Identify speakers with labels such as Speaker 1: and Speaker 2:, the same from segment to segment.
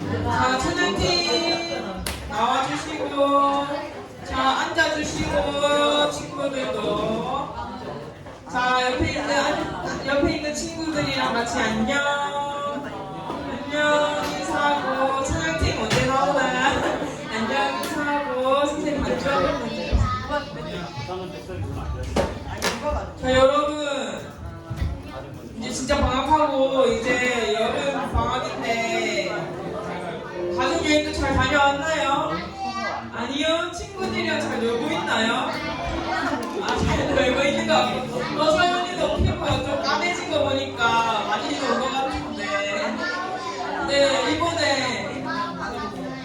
Speaker 1: 자, 찬양팀 나와주시고, 자, 앉아주시고, 친구들도. 자, 옆에 있는 친구들이랑 같이 안녕. 안녕 인사하고, 찬양팀 언제 나오나요? 안녕 인사하고, 선생님 앉아주면 돼요. 자, 여러분. 이제 진짜 방학하고, 이제 여름 방학인데, 가족여행도 잘 다녀왔나요? 아니요? 친구들이랑 잘 놀고 있나요? 아, 잘 놀고 있는 것 같고. 서연이도 피부가 좀 까매진 거 보니까 많이 놀 것 같은데. 네, 이번에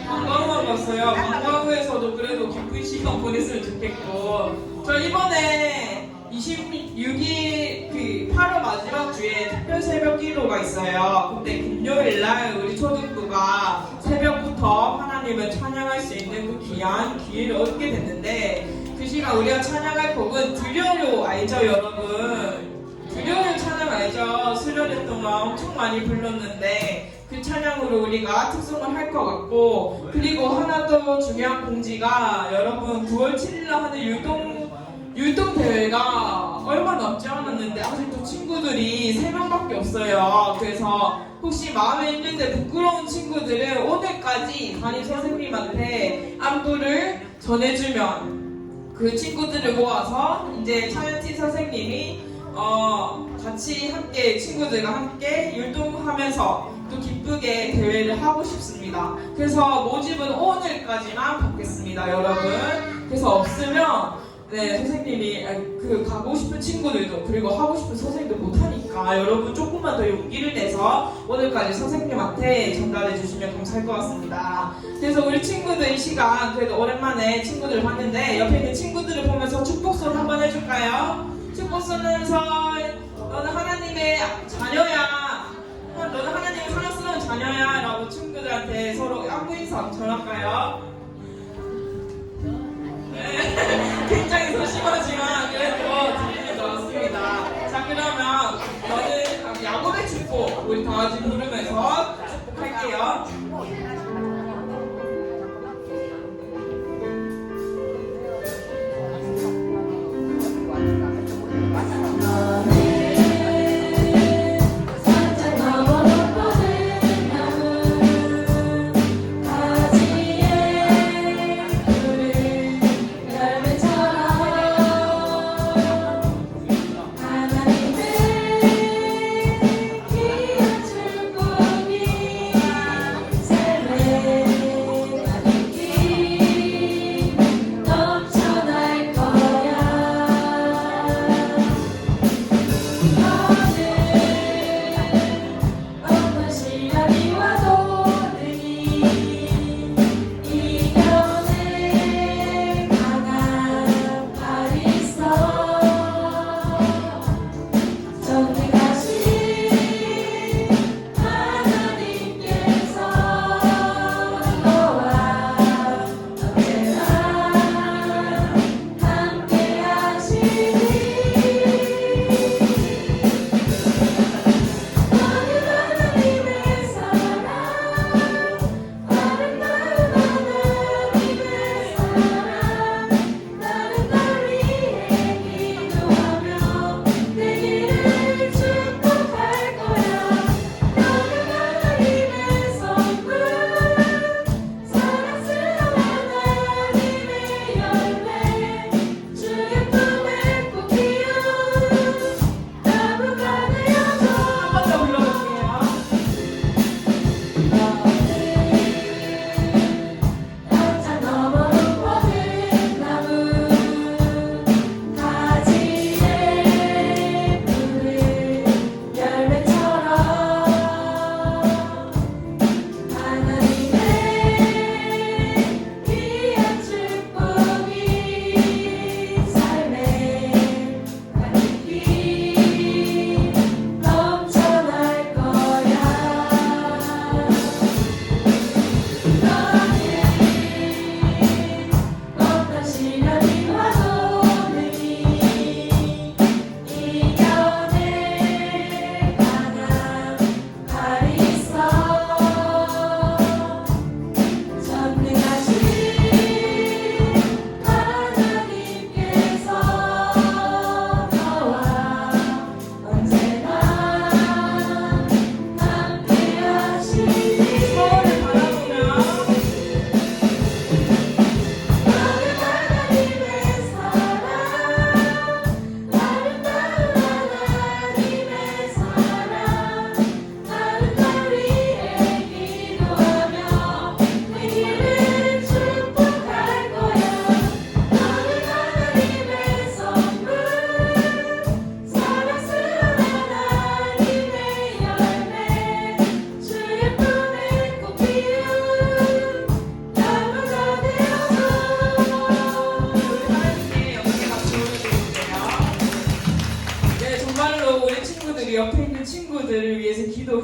Speaker 1: 관광을 갔어요. 관광후에서도 그래도 기쁜 시간 보냈으면 좋겠고. 저 이번에 26일 그 8월 마지막 주에 특별 새벽 기도가 있어요. 그때 금요일날 우리 초등부가 새벽부터 하나님을 찬양할 수 있는 그 귀한 기회를 얻게 됐는데, 그 시간 우리가 찬양할 곡은 두려요 알죠 여러분? 두려요 찬양 알죠? 수련회 동안 엄청 많이 불렀는데 그 찬양으로 우리가 특송을 할 것 같고, 그리고 하나 더 중요한 공지가, 여러분 9월 7일날 하는 율동 대회가 얼마 남지 않았는데 아직도 친구들이 3명밖에 없어요. 그래서 혹시 마음에 있는데 부끄러운 친구들은 오늘까지 담임 선생님한테 안부를 전해주면 그 친구들을 모아서 이제 찬양팀 선생님이 같이 함께 친구들과 함께 율동하면서 또 기쁘게 대회를 하고 싶습니다. 그래서 모집은 오늘까지만 받겠습니다, 여러분. 그래서 없으면 네, 선생님이 그 가고 싶은 친구들도, 그리고 하고 싶은 선생님도 못하니까 여러분 조금만 더 용기를 내서 오늘까지 선생님한테 전달해 주시면 감사할 것 같습니다. 그래서 우리 친구들 이 시간 그래도 오랜만에 친구들을 봤는데, 옆에 있는 친구들을 보면서 축복선 한번 해줄까요? 축복선에서 너는 하나님의 자녀야, 너는 하나님의 사랑스러운 자녀야 라고 친구들한테 서로 안부 인사 전할까요? 굉장히 소심하지만 그래도 들리는 것 같습니다. 자, 그러면 저는 야곱의 축복 우리 다 같이 부르면서 축복할게요.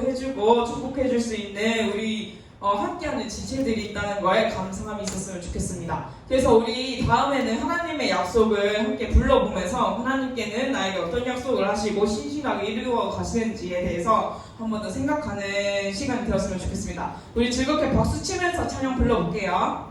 Speaker 1: 해주고 축복해줄 수 있는 우리 함께하는 지체들이 있다는 거에 감사함이 있었으면 좋겠습니다. 그래서 우리 다음에는 하나님의 약속을 함께 불러보면서 하나님께는 나에게 어떤 약속을 하시고 신실하게 이루어 가시는지에 대해서 한 번 더 생각하는 시간이 되었으면 좋겠습니다. 우리 즐겁게 박수 치면서 찬양 불러볼게요.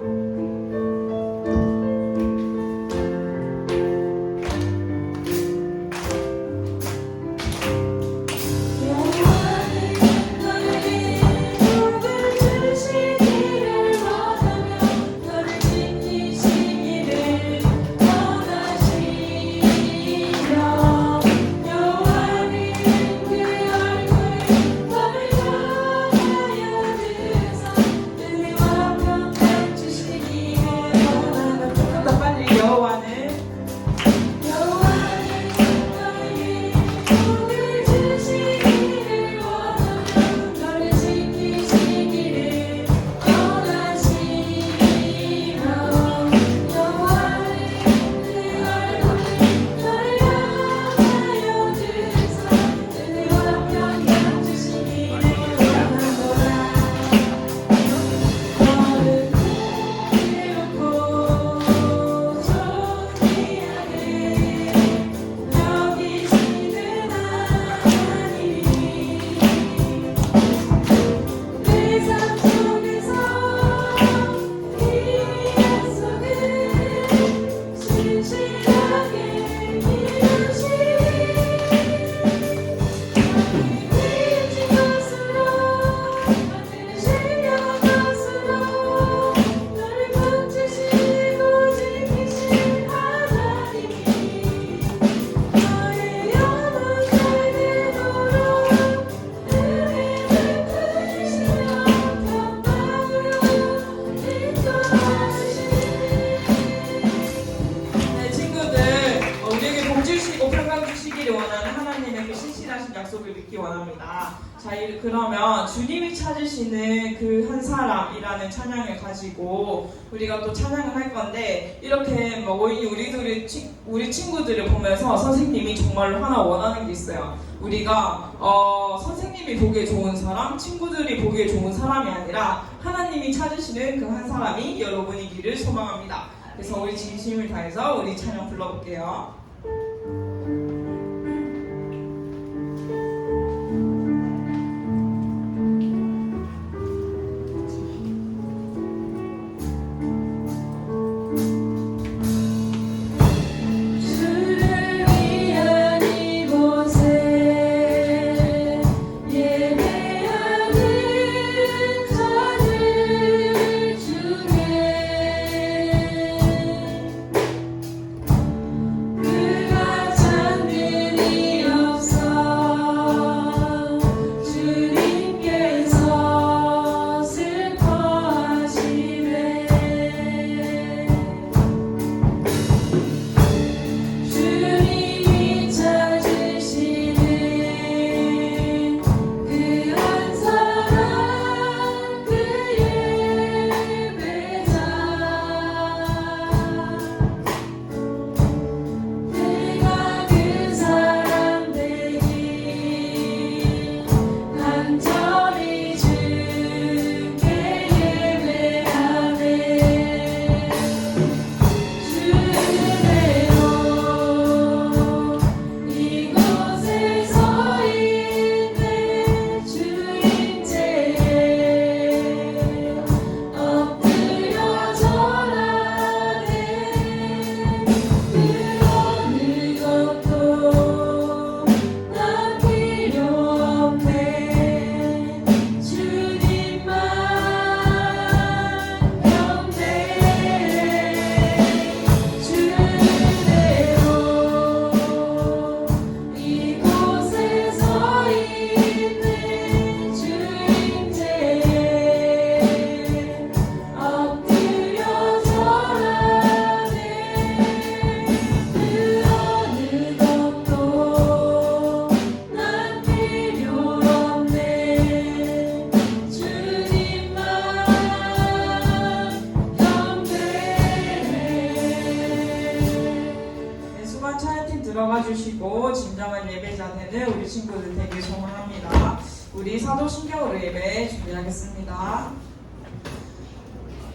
Speaker 1: 약속을 믿기 원합니다. 자, 그러면 주님이 찾으시는 그 한 사람이라는 찬양을 가지고 우리가 또 찬양을 할 건데, 이렇게 우리 친구들을 보면서 선생님이 정말로 하나 원하는 게 있어요. 우리가 선생님이 보기에 좋은 사람, 친구들이 보기에 좋은 사람이 아니라 하나님이 찾으시는 그 한 사람이 여러분이기를 소망합니다. 그래서 우리 진심을 다해서 우리 찬양 불러볼게요. 들어가 주시고 진정한 예배자 되는 우리 친구들 되길 소망합니다. 우리 사도신경으로 예배 준비하겠습니다.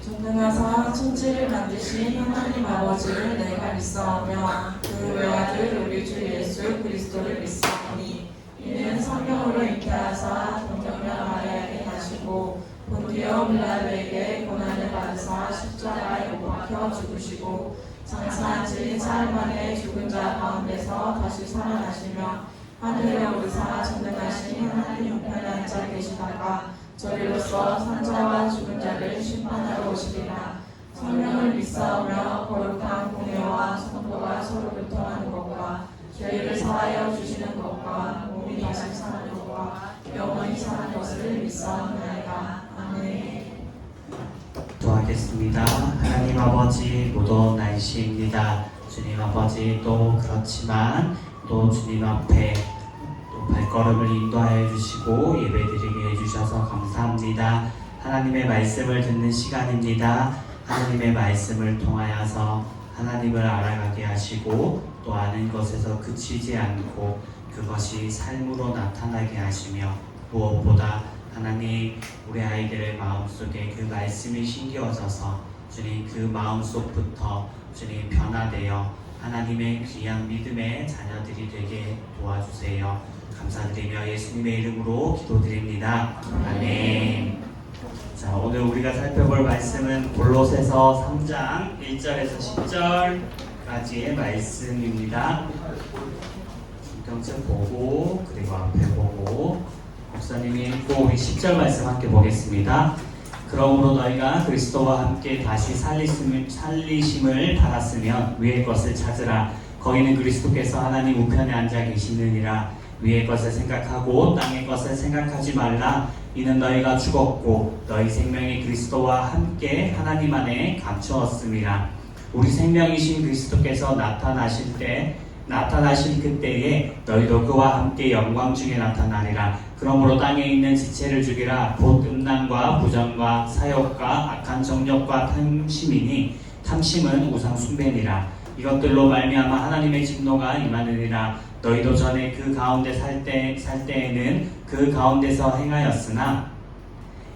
Speaker 1: 전능하사 천지를 만드신 하나님 아버지를 내가 믿사오며 그 외아들 우리 주 예수 그리스도를 믿사오니 이는 성령으로 잉태하사 동정녀 마리아에게 나시고 본디오 빌라도에게 고난을 받으사 십자가에 못 박혀 죽으시고 장사한 지 사흘 만에 죽은 자 가운데서 다시 살아나시며 하늘에 오르사 전능하신 하나님 우편에 앉아 계시다가 저리로서 산자와 죽은 자를 심판하러 오시리라. 성령을 믿사오며 거룩한 공예와 성도가 서로 교통하는 것과 죄를 사하여 주시는 것과 몸이 다시 사는 것과 영원히 사는 것을 믿사옵나이다. 아멘.
Speaker 2: 기도하겠습니다. 하나님 아버지 무더운 날씨입니다. 주님 아버지 또 그렇지만 또 주님 앞에 또 발걸음을 인도하여 주시고 예배드리게 해주셔서 감사합니다. 하나님의 말씀을 듣는 시간입니다. 하나님의 말씀을 통하여서 하나님을 알아가게 하시고 또 아는 것에서 그치지 않고 그것이 삶으로 나타나게 하시며 무엇보다 하나님 우리 아이들의 마음속에 그 말씀이 심겨져서 주님 그 마음속부터 주님 변화되어 하나님의 귀한 믿음의 자녀들이 되게 도와주세요. 감사드리며 예수님의 이름으로 기도드립니다. 아멘. 자, 오늘 우리가 살펴볼 말씀은 골로새서 3장 1절에서 10절까지의 말씀입니다. 성경책 보고 그리고 앞에 보고 목사님이 읽고 우리 10절 말씀 함께 보겠습니다. 그러므로 너희가 그리스도와 함께 다시 살리심을 받았으면 위의 것을 찾으라. 거기는 그리스도께서 하나님 우편에 앉아 계시느니라. 위의 것을 생각하고 땅의 것을 생각하지 말라. 이는 너희가 죽었고 너희 생명이 그리스도와 함께 하나님 안에 감추었음이라. 우리 생명이신 그리스도께서 나타나실 그때에 너희도 그와 함께 영광 중에 나타나리라. 그러므로 땅에 있는 지체를 죽이라. 곧 음란과 부정과 사욕과 악한 정욕과 탐심이니 탐심은 우상 숭배니라. 이것들로 말미암아 하나님의 진노가 임하느니라. 너희도 전에 그 가운데 살 때에는 그 가운데서 행하였으나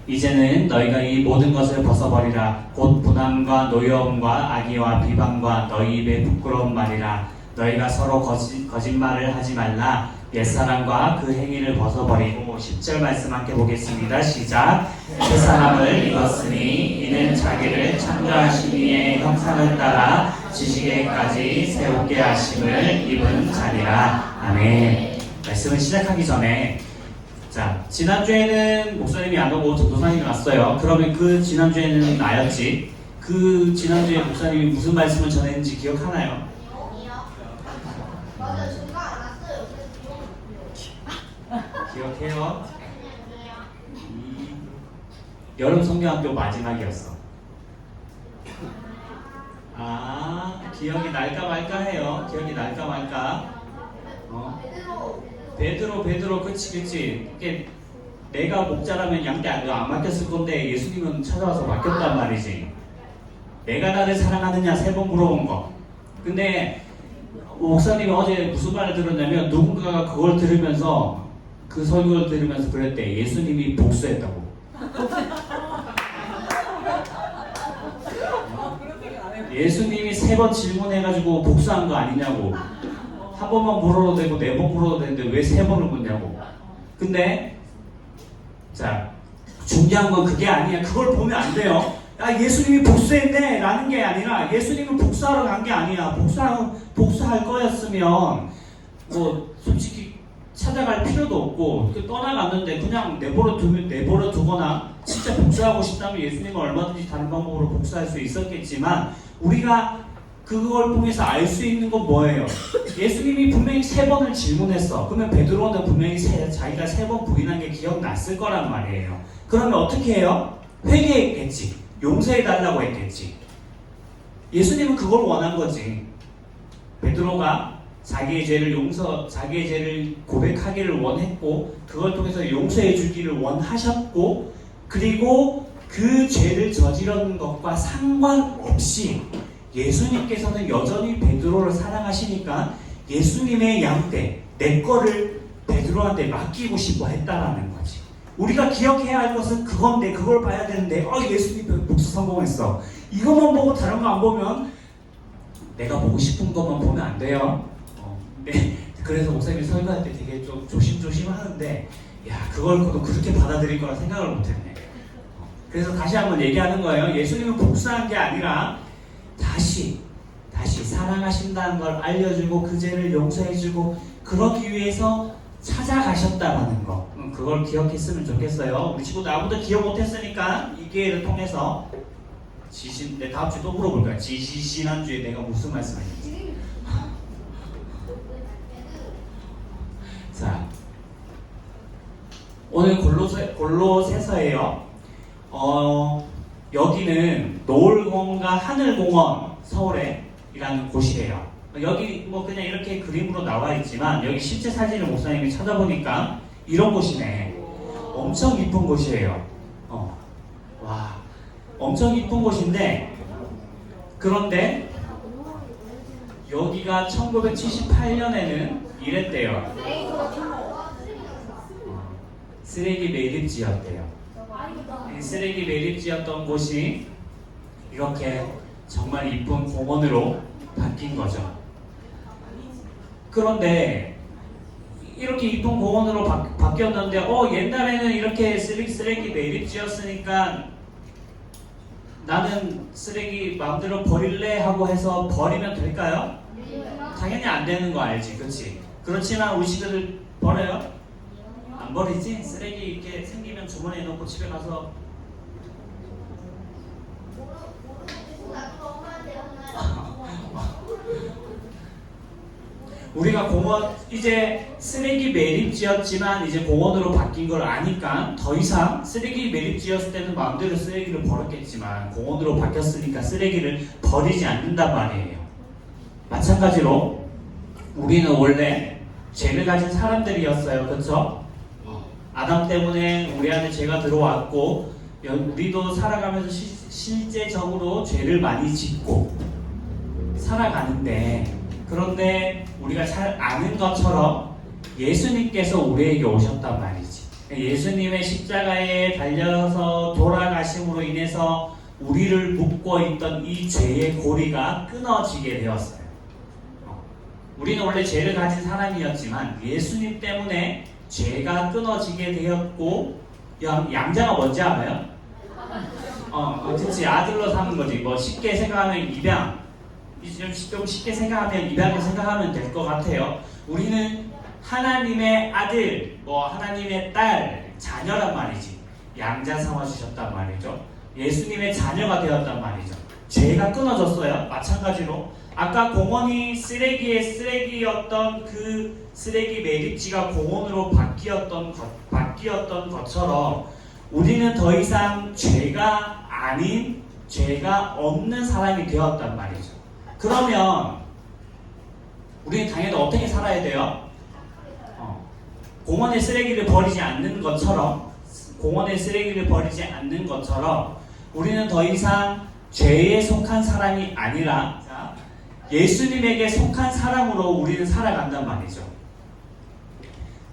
Speaker 2: 이제는 너희가 이 모든 것을 벗어버리라. 곧 분함과 노여움과 악의와 비방과 너희 입의 부끄러운 말이라. 너희가 서로 거짓말을 하지 말라. 옛사람과 그 행위를 벗어버리고 10절 말씀 함께 보겠습니다. 시작. 새 사람을 입었으니 이는 자기를 창조하신 이의 형상을 따라 지식에까지 세우게 하심을 입은 자니라. 아멘. 말씀을 시작하기 전에 자, 지난주에는 목사님이 안 오고 전도사님이 왔어요. 그러면 그 지난주에는 나였지. 그 지난주에 목사님이 무슨 말씀을 전했는지 기억하나요? 기억해요? 여름 성경학교 마지막이었어. 기억이 날까 말까 해요. 기억이 날까 말까. 베드로, 그치. 이게 내가 목자라면 양떼 안 맡겼을 건데 예수님은 찾아와서 맡겼단 말이지. 내가 나를 사랑하느냐 3번 물어본 거. 근데 목사님이 어제 무슨 말을 들었냐면 누군가가 그걸 들으면서 그 설교를 들으면서 그랬대. 예수님이 복수했다고. 예수님이 3번 질문해가지고 복수한 거 아니냐고. 한 번만 물어도 되고 4번 물어도 되는데 왜 3번을 묻냐고. 근데 자, 중요한 건 그게 아니야. 그걸 보면 안 돼요. 예수님이 복수했네 라는 게 아니라 예수님은 복수하러 간 게 아니야. 복수할 거였으면 뭐 솔직히 찾아갈 필요도 없고 떠나갔는데 그냥 내버려 두거나 진짜 복수하고 싶다면 예수님은 얼마든지 다른 방법으로 복수할 수 있었겠지만 우리가 그걸 통해서 알 수 있는 건 뭐예요? 예수님이 분명히 3번을 질문했어. 그러면 베드로는 분명히 자기가 3번 부인한 게 기억났을 거란 말이에요. 그러면 어떻게 해요? 회개했겠지. 용서해달라고 했겠지. 예수님은 그걸 원한 거지. 베드로가 자기의 죄를 고백하기를 원했고 그걸 통해서 용서해 주기를 원하셨고 그리고 그 죄를 저지르는 것과 상관없이 예수님께서는 여전히 베드로를 사랑하시니까 예수님의 양떼 내 거를 베드로한테 맡기고 싶어 했다라는 거지. 우리가 기억해야 할 것은 그건데 그걸 봐야 되는데 예수님 복수 성공했어. 이것만 보고 다른 거 안 보면 내가 보고 싶은 것만 보면 안 돼요. 네. 그래서 목사님이 설교할 때 되게 좀 조심조심 하는데 그걸 그렇게 받아들일 거라 생각을 못했네. 그래서 다시 한번 얘기하는 거예요. 예수님은 복수한 게 아니라 다시 사랑하신다는 걸 알려주고 그 죄를 용서해주고 그러기 위해서 찾아가셨다라는 거. 그걸 기억했으면 좋겠어요. 우리 친구들 아무도 기억 못했으니까 이 기회를 통해서 다음 주에 또 물어볼 거야. 지난주에 내가 무슨 말씀했는지. 자, 오늘 골로새서예요. 여기는 노을공원과 하늘공원 서울에이라는 곳이에요. 여기 그냥 이렇게 그림으로 나와 있지만 여기 실제 사진을 목사님이 찾아보니까 이런 곳이네. 엄청 이쁜 곳이에요. 와, 엄청 이쁜 곳인데 그런데 여기가 1978년에는 이랬대요. 쓰레기 매립지였대요. 쓰레기 매립지였던 곳이 이렇게 정말 이쁜 공원으로 바뀐 거죠. 그런데 이렇게 이쁜 공원으로 바뀌었는데 옛날에는 이렇게 쓰레기 매립지였으니까 나는 쓰레기 마음대로 버릴래 하고 해서 버리면 될까요? 당연히 안 되는 거 알지, 그렇지? 그렇지만 우리 친구들 버려요? 안 버리지? 쓰레기 이렇게 생기면 주머니에 넣고 집에 가서 우리가 공원 이제 쓰레기 매립지였지만 이제 공원으로 바뀐 걸 아니까 더 이상 쓰레기 매립지였을 때는 마음대로 쓰레기를 버렸겠지만 공원으로 바뀌었으니까 쓰레기를 버리지 않는단 말이에요. 마찬가지로 우리는 원래 죄를 가진 사람들이었어요. 그렇죠? 아담 때문에 우리 안에 죄가 들어왔고 우리도 살아가면서 실제적으로 죄를 많이 짓고 살아가는데 그런데 우리가 잘 아는 것처럼 예수님께서 우리에게 오셨단 말이지. 예수님의 십자가에 달려서 돌아가심으로 인해서 우리를 묶고 있던 이 죄의 고리가 끊어지게 되었어요. 우리는 원래 죄를 가진 사람이었지만 예수님 때문에 죄가 끊어지게 되었고 양자가 뭔지 알아요? 그치, 아들로 사는 거지. 쉽게 생각하면 입양. 좀 쉽게 생각하면 입양을 생각하면 될 것 같아요. 우리는 하나님의 아들, 하나님의 딸, 자녀란 말이지. 양자 삼아 주셨단 말이죠. 예수님의 자녀가 되었단 말이죠. 죄가 끊어졌어요. 마찬가지로 아까 공원이 쓰레기였던 그 쓰레기 매립지가 공원으로 바뀌었던 것처럼 우리는 더 이상 죄가 아닌 죄가 없는 사람이 되었단 말이죠. 그러면 우리는 당연히 어떻게 살아야 돼요? 공원에 쓰레기를 버리지 않는 것처럼 우리는 더 이상 죄에 속한 사람이 아니라 예수님에게 속한 사람으로 우리는 살아간단 말이죠.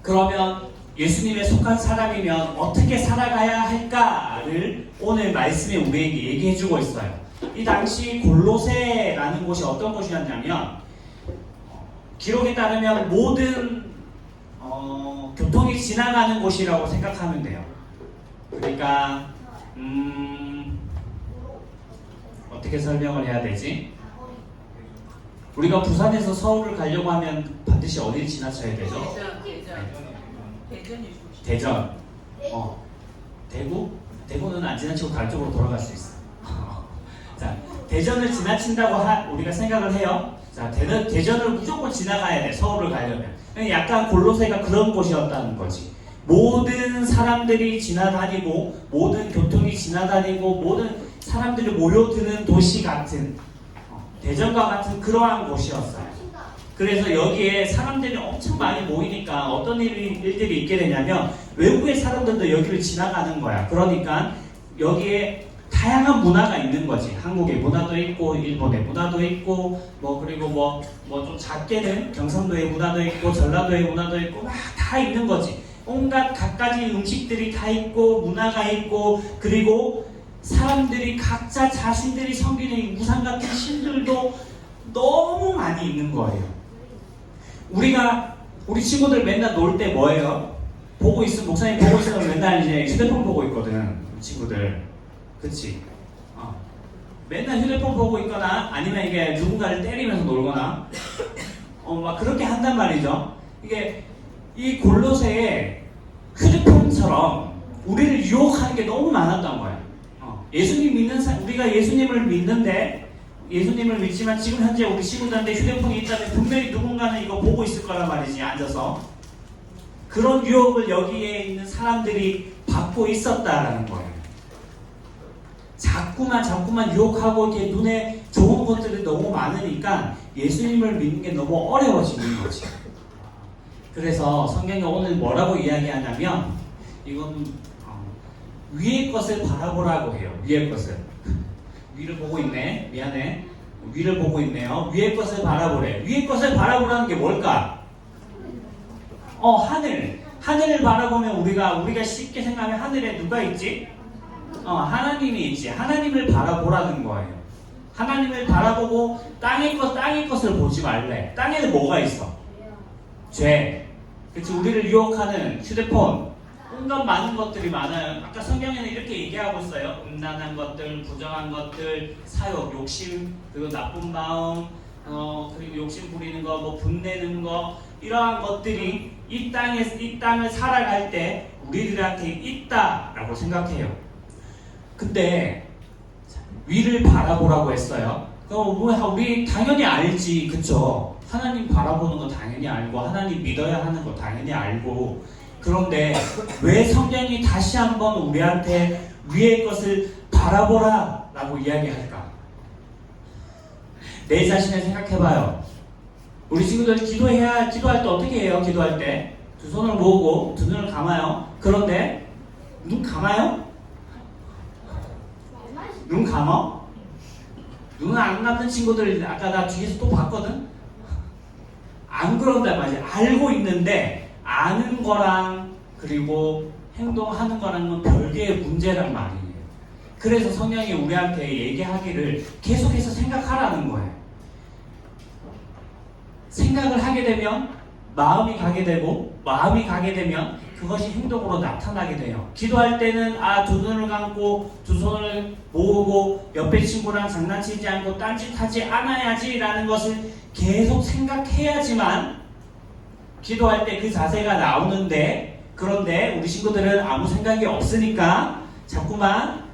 Speaker 2: 그러면 예수님에 속한 사람이면 어떻게 살아가야 할까를 오늘 말씀에 우리에게 얘기해주고 있어요. 이 당시 골로새라는 곳이 어떤 곳이었냐면 기록에 따르면 모든 교통이 지나가는 곳이라고 생각하면 돼요. 그러니까 어떻게 설명을 해야 되지? 우리가 부산에서 서울을 가려고 하면 반드시 어디를 지나쳐야 되죠? 대전. 대구? 대구는 안 지나치고 다른 쪽으로 돌아갈 수 있어. 자, 대전을 지나친다고 우리가 생각을 해요. 자, 대전을 무조건 지나가야 돼. 서울을 가려면. 약간 골로새가 그런 곳이었다는 거지. 모든 사람들이 지나다니고 모든 교통이 지나다니고 모든 사람들이 모여드는 도시 같은 대전과 같은 그러한 곳이었어요. 그래서 여기에 사람들이 엄청 많이 모이니까 어떤 일들이 있게 되냐면 외국의 사람들도 여기를 지나가는 거야. 그러니까 여기에 다양한 문화가 있는 거지. 한국의 문화도 있고 일본의 문화도 있고 그리고 좀 작게는 경상도의 문화도 있고 전라도의 문화도 있고 막 다 있는 거지. 온갖 갖가지 음식들이 다 있고 문화가 있고 그리고 사람들이 각자 자신들이 섬기는 이 우상 같은 신들도 너무 많이 있는 거예요. 우리 친구들 맨날 놀 때 뭐예요? 보고 있으면 목사님 보고 있으면 맨날 이제 휴대폰 보고 있거든. 우리 친구들, 그치? 맨날 휴대폰 보고 있거나 아니면 이게 누군가를 때리면서 놀거나 막 그렇게 한단 말이죠. 이게 이 골로새에 휴대폰처럼 우리를 유혹하는 게 너무 많았던 거예요. 예수님 우리가 예수님을 믿는데 예수님을 믿지만 지금 현재 우리 친구들한테 휴대폰이 있다면 분명히 누군가는 이거 보고 있을 거란 말이지, 앉아서. 그런 유혹을 여기에 있는 사람들이 받고 있었다라는 거예요. 자꾸만 유혹하고 이렇게 눈에 좋은 것들이 너무 많으니까 예수님을 믿는 게 너무 어려워지는 거지. 그래서 성경이 오늘 뭐라고 이야기하냐면 이건 위의 것을 바라보라고 해요. 위의 것을. 위를 보고 있네. 미안해. 위를 보고 있네요. 위의 것을 바라보래. 위의 것을 바라보라는 게 뭘까? 하늘. 하늘을 바라보면 우리가 쉽게 생각하면 하늘에 누가 있지? 하나님이 있지. 하나님을 바라보라는 거예요. 하나님을 바라보고 땅의 것을 보지 말래. 땅에는 뭐가 있어? 죄. 그치, 우리를 유혹하는 휴대폰. 온갖 많은 것들이 많아요. 아까 성경에는 이렇게 얘기하고 있어요. 음란한 것들, 부정한 것들, 사욕, 욕심, 그리고 나쁜 마음, 그리고 욕심 부리는 거, 뭐 분내는 거, 이러한 것들이 이 땅을 살아갈 때 우리들한테 있다라고 생각해요. 근데 위를 바라보라고 했어요. 그럼 우리 당연히 알지, 그쵸? 하나님 바라보는 거 당연히 알고 하나님 믿어야 하는 거 당연히 알고. 그런데 왜 성경이 다시 한번 우리한테 위의 것을 바라보라 라고 이야기할까? 내 자신을 생각해봐요. 우리 친구들 기도할 때 어떻게 해요? 기도할 때 두 손을 모으고 두 눈을 감아요. 그런데 눈 감아요? 눈 감아? 눈 안 감는 친구들 아까 나 뒤에서 또 봤거든? 안 그런단 말이야. 알고 있는데 아는 거랑 그리고 행동하는 거랑은 별개의 문제란 말이에요. 그래서 성령이 우리한테 얘기하기를 계속해서 생각하라는 거예요. 생각을 하게 되면 마음이 가게 되고 마음이 가게 되면 그것이 행동으로 나타나게 돼요. 기도할 때는 두 눈을 감고 두 손을 모으고 옆에 친구랑 장난치지 않고 딴짓하지 않아야지 라는 것을 계속 생각해야지만 기도할 때 그 자세가 나오는데, 그런데 우리 친구들은 아무 생각이 없으니까 자꾸만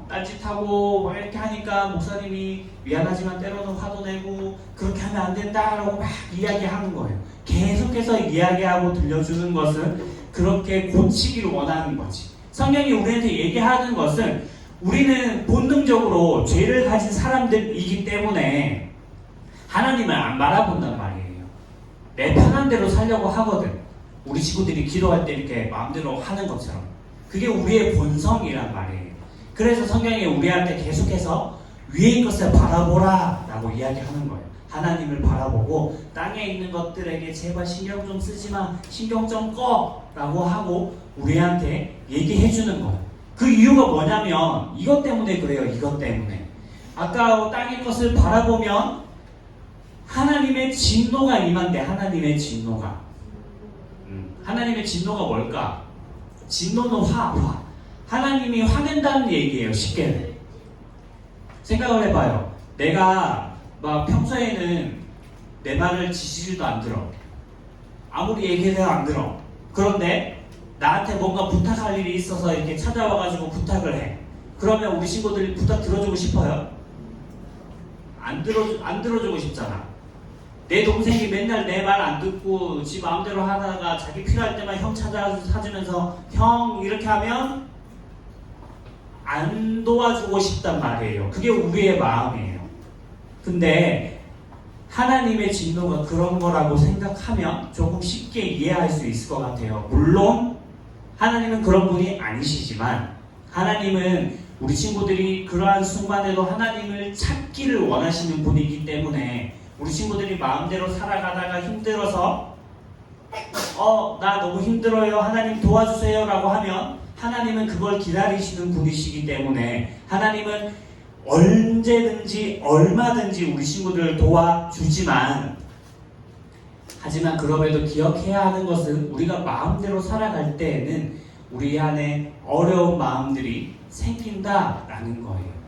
Speaker 2: 딴짓하고 막 이렇게 하니까 목사님이 미안하지만 때로는 화도 내고 그렇게 하면 안 된다라고 막 이야기하는 거예요. 계속해서 이야기하고 들려주는 것은 그렇게 고치기를 원하는 거지. 성경이 우리한테 얘기하는 것은 우리는 본능적으로 죄를 가진 사람들이기 때문에 하나님을 안 바라본단 말이에요. 내 편한 대로 살려고 하거든. 우리 친구들이 기도할 때 이렇게 마음대로 하는 것처럼. 그게 우리의 본성이란 말이에요. 그래서 성경이 우리한테 계속해서 위의 것을 바라보라 라고 이야기하는 거예요. 하나님을 바라보고 땅에 있는 것들에게 제발 신경 좀 쓰지 마, 신경 좀 꺼 라고 하고 우리한테 얘기해 주는 거예요. 그 이유가 뭐냐면 이것 때문에 그래요. 이것 때문에 아까 땅의 것을 바라보면 하나님의 진노가 임한대. 하나님의 진노가 하나님의 진노가 뭘까? 진노는 화. 하나님이 화낸다는 얘기예요. 쉽게 생각을 해봐요. 내가 막 평소에는 내 말을 지지도 안 들어. 아무리 얘기해도 안 들어. 그런데 나한테 뭔가 부탁할 일이 있어서 이렇게 찾아와가지고 부탁을 해. 그러면 우리 친구들이 부탁 들어주고 싶어요? 안 들어주고 싶잖아. 내 동생이 맨날 내 말 안 듣고 지 마음대로 하다가 자기 필요할 때만 형 찾아서 사주면서 형 이렇게 하면 안 도와주고 싶단 말이에요. 그게 우리의 마음이에요. 근데 하나님의 진노가 그런 거라고 생각하면 조금 쉽게 이해할 수 있을 것 같아요. 물론 하나님은 그런 분이 아니시지만 하나님은 우리 친구들이 그러한 순간에도 하나님을 찾기를 원하시는 분이기 때문에 우리 친구들이 마음대로 살아가다가 힘들어서 나 너무 힘들어요. 하나님 도와주세요. 라고 하면 하나님은 그걸 기다리시는 분이시기 때문에 하나님은 언제든지 얼마든지 우리 친구들을 도와주지만 하지만 그럼에도 기억해야 하는 것은 우리가 마음대로 살아갈 때에는 우리 안에 어려운 마음들이 생긴다라는 거예요.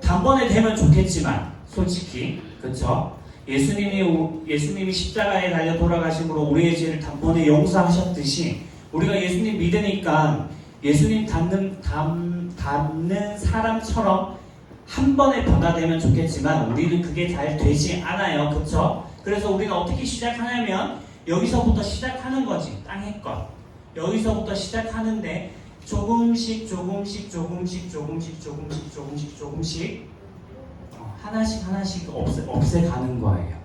Speaker 2: 단번에 되면 좋겠지만 솔직히 그렇죠? 예수님이 십자가에 달려 돌아가심으로 우리의 죄를 단번에 용서하셨듯이 우리가 예수님 믿으니까 예수님 닮는 사람처럼 한 번에 변화되면 좋겠지만 우리는 그게 잘 되지 않아요. 그렇죠? 그래서 우리는 어떻게 시작하냐면 여기서부터 시작하는 거지. 땅의 것. 여기서부터 시작하는데 조금씩 하나씩 없애가는 거예요.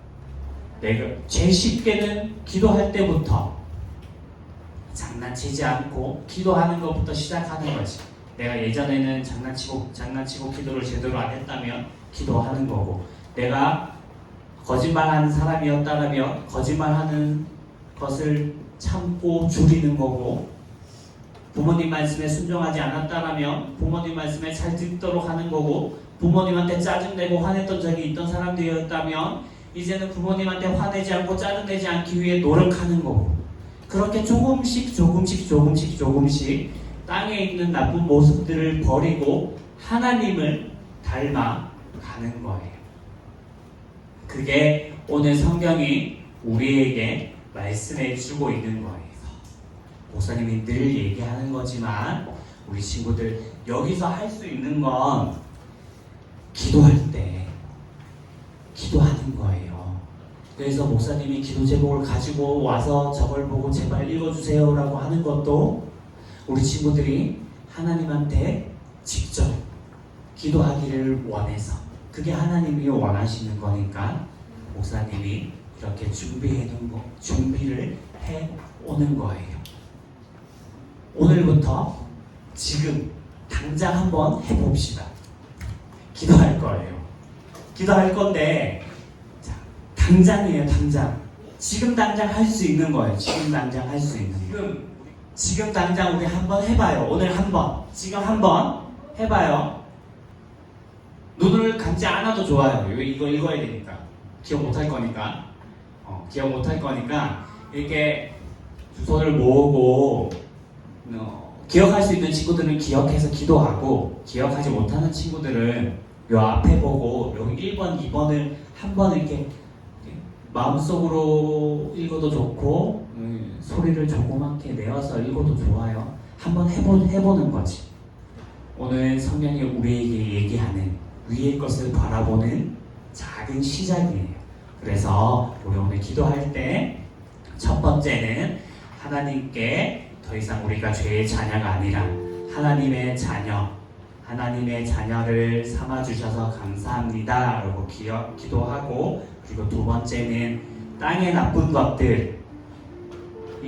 Speaker 2: 내가 제일 쉽게는 기도할 때부터 장난치지 않고 기도하는 것부터 시작하는 거지. 내가 예전에는 장난치고 기도를 제대로 안 했다면 기도하는 거고, 내가 거짓말하는 사람이었다면 거짓말하는 것을 참고 줄이는 거고, 부모님 말씀에 순종하지 않았다면 부모님 말씀에 잘 듣도록 하는 거고, 부모님한테 짜증내고 화냈던 적이 있던 사람들이었다면 이제는 부모님한테 화내지 않고 짜증내지 않기 위해 노력하는 거고, 그렇게 조금씩 땅에 있는 나쁜 모습들을 버리고 하나님을 닮아가는 거예요. 그게 오늘 성경이 우리에게 말씀해 주고 있는 거예요. 목사님이 늘 얘기하는 거지만 우리 친구들 여기서 할 수 있는 건 기도할 때 기도하는 거예요. 그래서 목사님이 기도 제목을 가지고 와서 저걸 보고 제발 읽어주세요 라고 하는 것도 우리 친구들이 하나님한테 직접 기도하기를 원해서, 그게 하나님이 원하시는 거니까 목사님이 이렇게 준비를 해 오는 거예요. 오늘부터 지금 당장 한번 해봅시다. 기도할 거예요. 기도할 건데 당장이에요. 지금 당장 할 수 있는 거예요. 지금 당장 우리 한번 해봐요. 오늘 한번, 지금 한번 해봐요. 눈을 감지 않아도 좋아요. 이거 읽어야 되니까. 기억 못할 거니까. 이렇게 두 손을 모으고 기억할 수 있는 친구들은 기억해서 기도하고, 기억하지 못하는 친구들은 요 앞에 보고 여기 1번, 2번을 한번 이렇게 마음속으로 읽어도 좋고 소리를 조그맣게 내어서 읽어도 좋아요. 한번 해보는 거지. 오늘 성경이 우리에게 얘기하는 위의 것을 바라보는 작은 시작이에요. 그래서 우리 오늘 기도할 때 첫 번째는 하나님께 더 이상 우리가 죄의 자녀가 아니라 하나님의 자녀를 삼아주셔서 감사합니다 라고 기도하고, 그리고 두 번째는 땅의 나쁜 것들이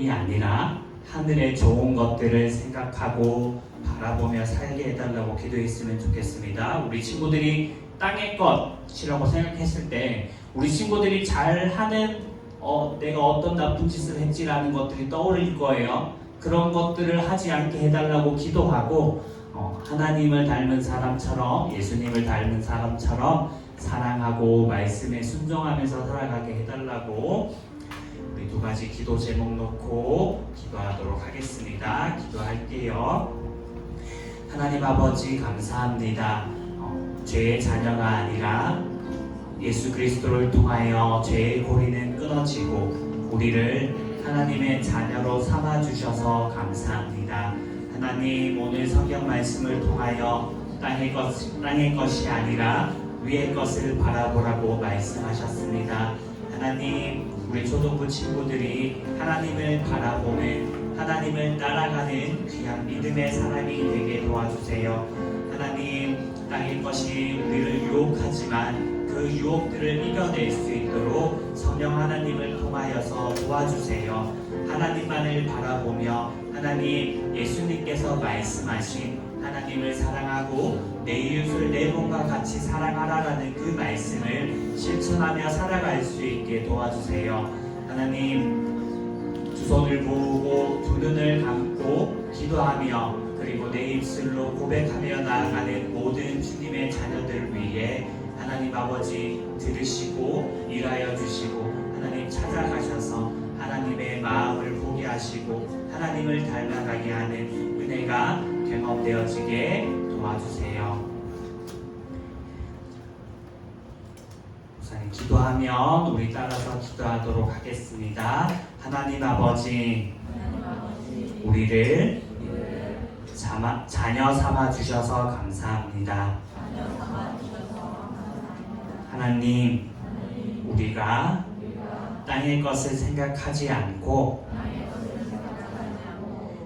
Speaker 2: 아니라 하늘의 좋은 것들을 생각하고 바라보며 살게 해달라고 기도했으면 좋겠습니다. 우리 친구들이 땅의 것이라고 생각했을 때 우리 친구들이 잘하는 내가 어떤 나쁜 짓을 했지라는 것들이 떠올릴 거예요. 그런 것들을 하지 않게 해달라고 기도하고, 하나님을 닮은 사람처럼, 예수님을 닮은 사람처럼 사랑하고 말씀에 순종하면서 살아가게 해달라고 우리 두 가지 기도 제목 놓고 기도하도록 하겠습니다. 기도할게요. 하나님 아버지 감사합니다. 죄의 자녀가 아니라 예수 그리스도를 통하여 죄의 고리는 끊어지고 우리를 하나님의 자녀로 삼아주셔서 감사합니다. 하나님, 오늘 성경 말씀을 통하여 땅의 것이 아니라 위의 것을 바라보라고 말씀하셨습니다. 하나님, 우리 초등부 친구들이 하나님을 바라보는, 하나님을 따라가는 귀한 믿음의 사람이 되게 도와주세요. 하나님, 땅의 것이 우리를 유혹하지만 그 유혹들을 이겨낼 수 있도록 성령 하나님을 통하여서 도와주세요. 하나님만을 바라보며 하나님, 예수님께서 말씀하신 하나님을 사랑하고 내 이웃을 내 몸과 같이 사랑하라라는 그 말씀을 실천하며 살아갈 수 있게 도와주세요. 하나님, 두 손을 모으고 두 눈을 감고 기도하며 그리고 내 입술로 고백하며 나아가는 모든 주님의 자녀들 위해 하나님 아버지 들으시고 일하여 주시고 하나님 찾아가셔서 하나님의 마음을 보게 하시고 하나님을 닮아가게 하는 은혜가 경험되어지게 도와주세요. 우선 기도하면 우리 따라서 기도하도록 하겠습니다. 하나님 아버지, 우리를 자녀 삼아 주셔서 감사합니다. 하나님, 우리가 땅의 것을 생각하지 않고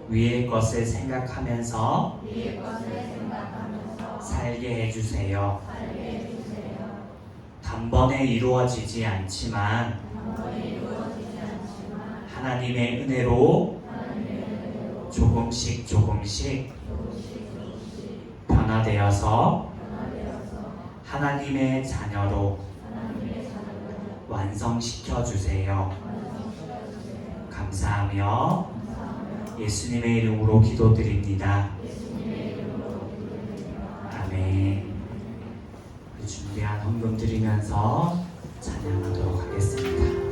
Speaker 2: 위의 것을 생각하면서 살게 해주세요. 단번에 이루어지지 않지만 하나님의 은혜로 조금씩 변화되어서 하나님의 자녀로 완성시켜 주세요. 감사하며 예수님의 이름으로 기도드립니다. 아멘. 준비한 헌금 드리면서 찬양하도록 하겠습니다.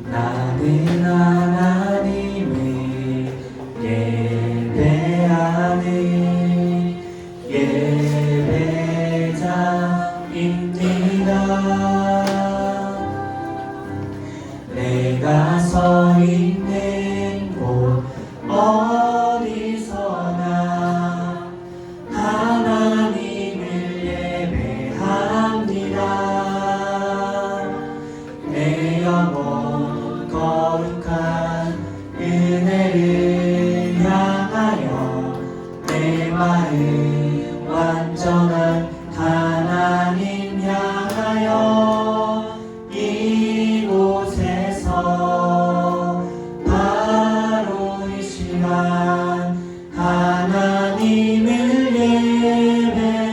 Speaker 2: 나는 하나님을 예배하는 예배자입니다. 내가 서 있는 곳 어디서나 하나님을 예배합니다. 내 영혼 거룩한 은혜를 향하여 내 마음 완전한 하나님 향하여 이곳에서 바로 이 시간 하나님을 예배합니다.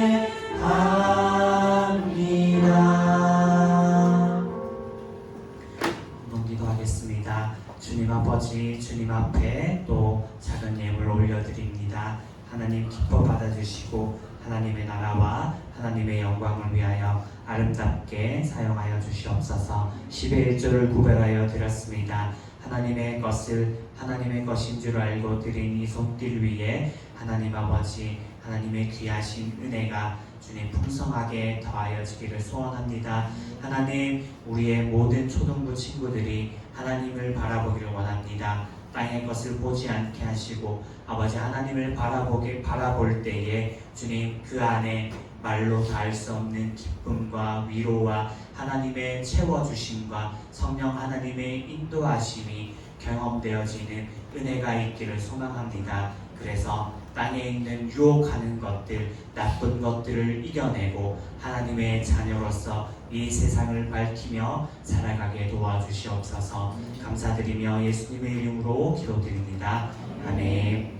Speaker 2: 기도하겠습니다. 주님 아버지, 주님 앞에 또 작은 예물 올려드립니다. 하나님 기뻐 받아주시고 하나님의 나라와 하나님의 영광을 위하여 아름답게 사용하여 주시옵소서. 10의 1조를 구별하여 드렸습니다. 하나님의 것을 하나님의 것인 줄 알고 드린 이 손길 위에 하나님 아버지 하나님의 귀하신 은혜가 주님 풍성하게 더하여지기를 소원합니다. 하나님, 우리의 모든 초등부 친구들이 하나님을 바라보기를 원합니다. 땅의 것을 보지 않게 하시고 아버지 하나님을 바라볼 때에 주님 그 안에 말로 닿을 수 없는 기쁨과 위로와 하나님의 채워주심과 성령 하나님의 인도하심이 경험되어지는 은혜가 있기를 소망합니다. 그래서 땅에 있는 유혹하는 것들, 나쁜 것들을 이겨내고 하나님의 자녀로서 이 세상을 밝히며 살아가게 도와주시옵소서. 감사드리며 예수님의 이름으로 기도드립니다. 아멘.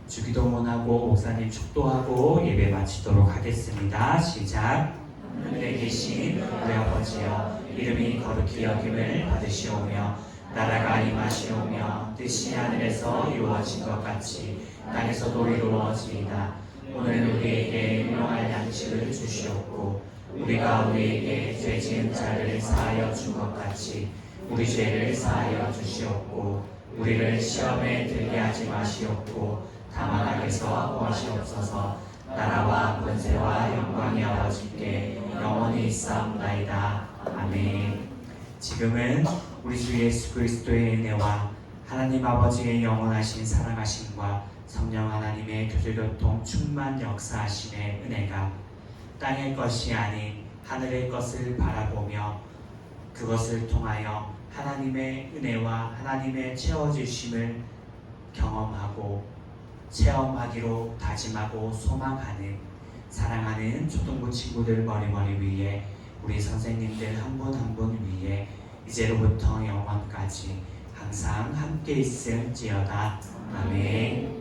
Speaker 2: 주기도문하고 목사님 축도하고 예배 마치도록 하겠습니다. 시작. 하늘에 계신 우리 아버지여, 이름이 거룩히 여김을 받으시오며 나라가 임하시오며 뜻이 하늘에서 이루어진 것 같이 땅에서도 이루어지이다. 오늘 우리에게 일용할 양식을 주시옵고 우리가 우리에게 죄 지은 자를 사하여 준 것 같이 우리 죄를 사하여 주시옵고 우리를 시험에 들게 하지 마시옵고 다만 악에서 구하시옵소서. 나라와 권세와 영광이 아버지께 영원히 있사옵나이다. 아멘. 지금은 우리 주 예수 그리스도의 은혜와 하나님 아버지의 영원하신 사랑하심과 성령 하나님의 교제교통 충만 역사하심의 은혜가 땅의 것이 아닌 하늘의 것을 바라보며 그것을 통하여 하나님의 은혜와 하나님의 채워주심을 경험하고 체험하기로 다짐하고 소망하는 사랑하는 초등부 친구들 머리머리 위에 우리 선생님들 한 분 한 분 위에 이제로부터 영원까지 항상 함께 있을지어다. 아멘.